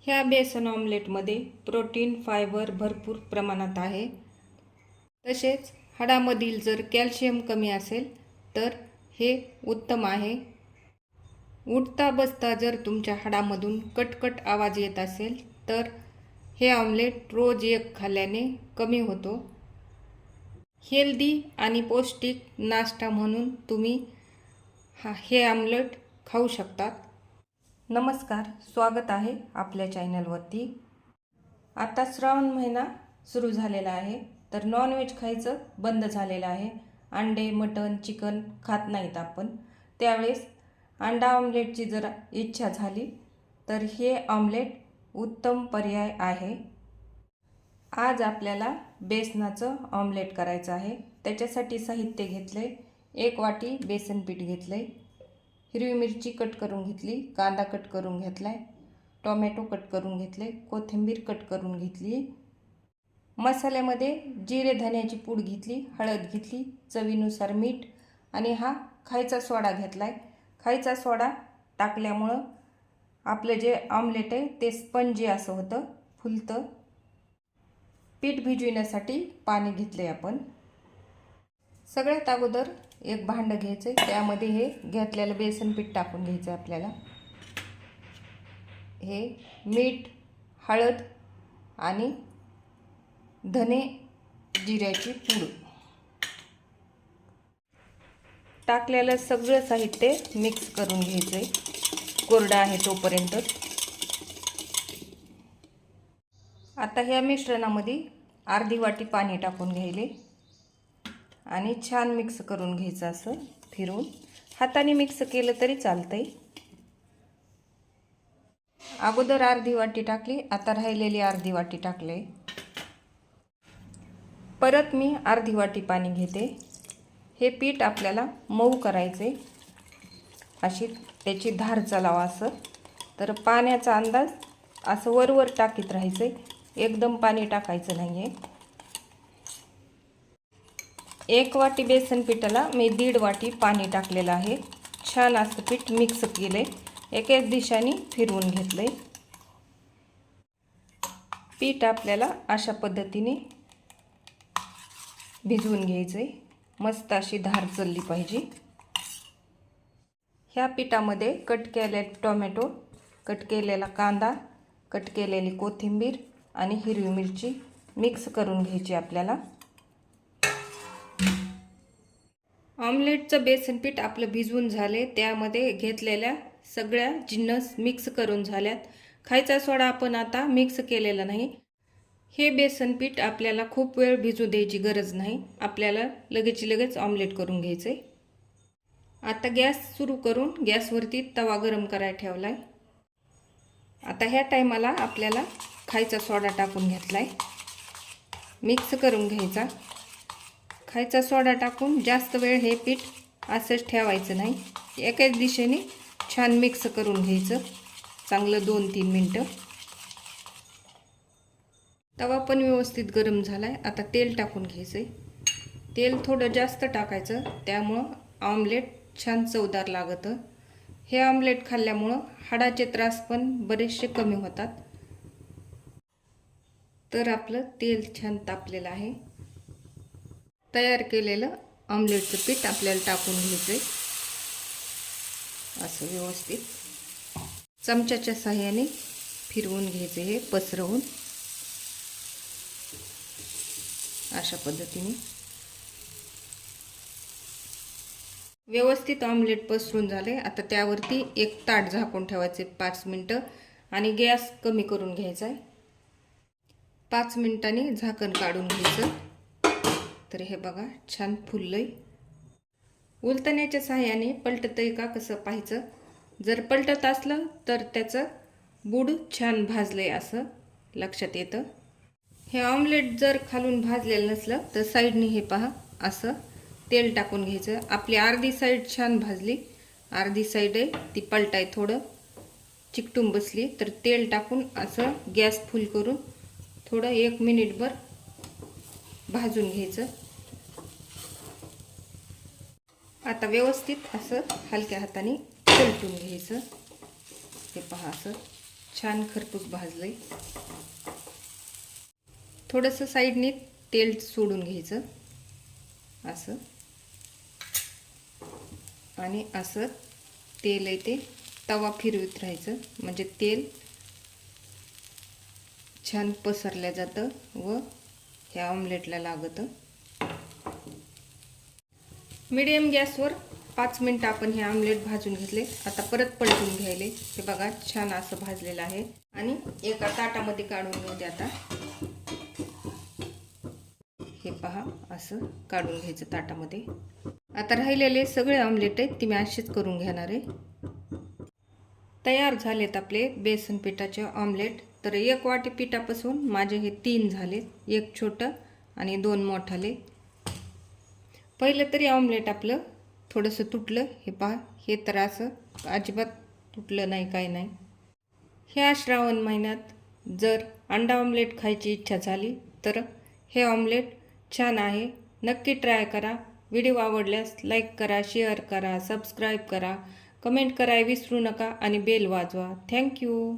ह्या बेसन ऑमलेटमध्ये protein fibre भरपूर प्रमाणात आहे। तसेच हाडामधील जर कॅल्शियम कमी असेल तर हे उत्तम आहे। उठता बसता जर तुमच्या हाडामधून कटकट आवाज येत असेल तर हे ऑमलेट रोज एक खाल्ल्याने कमी होतो। हेल्दी आणि पौष्टिक नाश्ता म्हणून तुम्ही हे ऑमलेट खाऊ शकता। नमस्कार, स्वागत आहे आपल्या चॅनलवरती। आता श्रावण महिना सुरू झालेला आहे तर नॉनव्हेज खायचं बंद झालेलं आहे। अंडे, मटण, चिकन खात नाहीत आपण। त्यावेळेस अंडा ऑमलेटची जर इच्छा झाली तर हे ऑमलेट उत्तम पर्याय आहे। आज आपल्याला बेसनाचं ऑमलेट करायचं आहे। त्याच्यासाठी साहित्य घेतले, 1 वाटी बेसन पीठ घेतले, हिरवी मिरची कट करून घेतली, कांदा कट करून घेतलाय, टोमॅटो कट करून घेतले, कोथिंबीर कट करून घेतली। मसाल्यामध्ये जिरे धन्याची पूड घेतली, हळद घेतली, चवीनुसार मीठ आणि हा खायचा सोडा घेतलाय। खायचा सोडा टाकल्यामुळं आपलं जे ऑमलेट आहे ते स्पंजी असं होतं, फुलतं। पीठ भिजविण्यासाठी पाणी घेतले आपण। सगळ्यात अगोदर एक भांडं घ्यायचं, त्यामध्ये हे घेतलेलं बेसन पीठ टाकून घ्यायचं आपल्याला। हे मीठ, हळद आणि धने जिऱ्याची पूड टाकलेलं सगळं साहित्य मिक्स करून घ्यायचंय, कोरडं आहे तोपर्यंत। आता ह्या मिश्रणामध्ये अर्धी वाटी पाणी टाकून घ्यायले आणि छान मिक्स करून घ्यायचं, असं फिरवून। हाताने मिक्स केलं तरी चालतंय। अगोदर अर्धी वाटी टाकली, आता राहिलेली अर्धी वाटी टाकले। परत मी अर्धी वाटी पाणी घेते। हे पीठ आपल्याला मऊ करायचे, अशी त्याची धार चालावा असं। तर पाण्याचा अंदाज असं वरवर टाकीत राहायचं, एकदम पाणी टाकायचं नाहीये। 1 वाटी बेसन पिठाला मी 1.5 वाटी पाणी टाकलेलं आहे। छान असं पीठ मिक्स केले, एकाच दिशेने फिरवून घेतले। पीठ आपल्याला अशा पद्धतीने भिजवून घ्यायचे, मस्त अशी धार चालली पाहिजे। ह्या पिठामध्ये कट केलेले टोमॅटो, कट केलेला कांदा, कट केलेली कोथिंबीर आणि हिरवी मिरची मिक्स करून घ्यायची आपल्याला। ऑमलेटचं बेसन पीठ आपलं भिजवून झाले, त्यामध्ये घेतलेल्या सगळ्या जिन्नस मिक्स करून झाल्यात। खायचा सोडा आपण आता मिक्स केलेला नाही। हे बेसन पीठ आपल्याला खूप वेळ भिजू द्यायची गरज नाही, आपल्याला लगेच ऑमलेट करून घ्यायचे। आता गॅस सुरू करून गॅसवरती तवा गरम करायला ठेवलाय। आता ह्या टायमाला आपल्याला खायचा सोडा टाकून घेतलाय, मिक्स करून घ्यायचा। खायचा सोडा टाकून जास्त वेळ हे पीठ असंच ठेवायचं नाही, एकाच दिशेने छान मिक्स करून घ्यायचं चांगलं 2-3 मिनिटं। तवा पण व्यवस्थित गरम झालाय। आता तेल टाकून घ्यायचंय, तेल थोडं जास्त टाकायचं, त्यामुळं ऑमलेट छान चवदार लागतं। हे ऑमलेट खाल्ल्यामुळं हाडाचे त्रास पण बरेचसे कमी होतात। तर आपलं तेल छान तापलेलं आहे। तयार केलेलं ऑमलेटचं पीठ आपल्याला टाकून घ्यायचंय, असं व्यवस्थित चमच्याच्या सहाय्याने फिरवून घ्यायचे, हे पसरवून अशा पद्धतीने व्यवस्थित ऑमलेट पसरून झाले। आता त्यावरती एक ताट झाकून ठेवायचे 5 मिनिटं आणि गॅस कमी करून घ्यायचा आहे। 5 मिनिटांनी झाकण काढून घ्यायचं। तर हे बघा छान फुललंय। उलटण्याच्या सहाय्याने पलटतंय का कसं पाहायचं, जर पलटत असलं तर त्याचं बूड छान भाजलंय असं लक्षात येतं। हे ऑमलेट जर खालून भाजलेलं नसलं तर साईडने हे पहा असं तेल टाकून घ्यायचं। आपली अर्धी साईड छान भाजली, अर्धी साईड आहे ती पलटाय थोडं चिकटून बसली, तर तेल टाकून असं गॅस फुल करून थोडं 1 मिनिटभर भाजून घ्यायचं। आता व्यवस्थित असं हलक्या हाताने पलटून घ्यायचं। हे पहा असं छान खरपूस भाजलंय. थोडंसं साईडने तेल सोडून घ्यायचं असं, आणि असं तेल आहे ते तवा फिरवत राहायचं, म्हणजे तेल छान पसरल्या जातं व ह्या ऑमलेटला लागतं. मीडियम गॅसवर 5 मिनिटं आपण हे ऑमलेट भाजून घेतले. आता परत पलटून घ्यायले. हे बघा छान असं भाजलेलं आहे आणि एका ताटामध्ये काढून घेते. आता हे पहा असं काढून घ्यायचं ताटामध्ये. आता राहिलेले सगळे ऑमलेट आहेत ती मी असेच करून घेणार आहे. तयार झालेत आपले बेसन पिठाचे ऑमलेट. तर 1 वाटी पिठापासून माझे हे 3 झाले, 1 छोटं आणि 2 मोठाले. पहिलं तरी ऑमलेट आपलं थोडंसं तुटलं. हे पहा, हे तर असं अजिबात तुटलं नाही, काही नाही. ह्या श्रावण महिन्यात जर अंडा ऑमलेट खायची इच्छा झाली तर हे ऑमलेट छान आहे. नक्की ट्राय करा. व्हिडिओ आवडल्यास लाईक करा, शेअर करा, सबस्क्राईब करा, कमेंट करायला विसरू नका आणि बेल वाजवा. थँक्यू.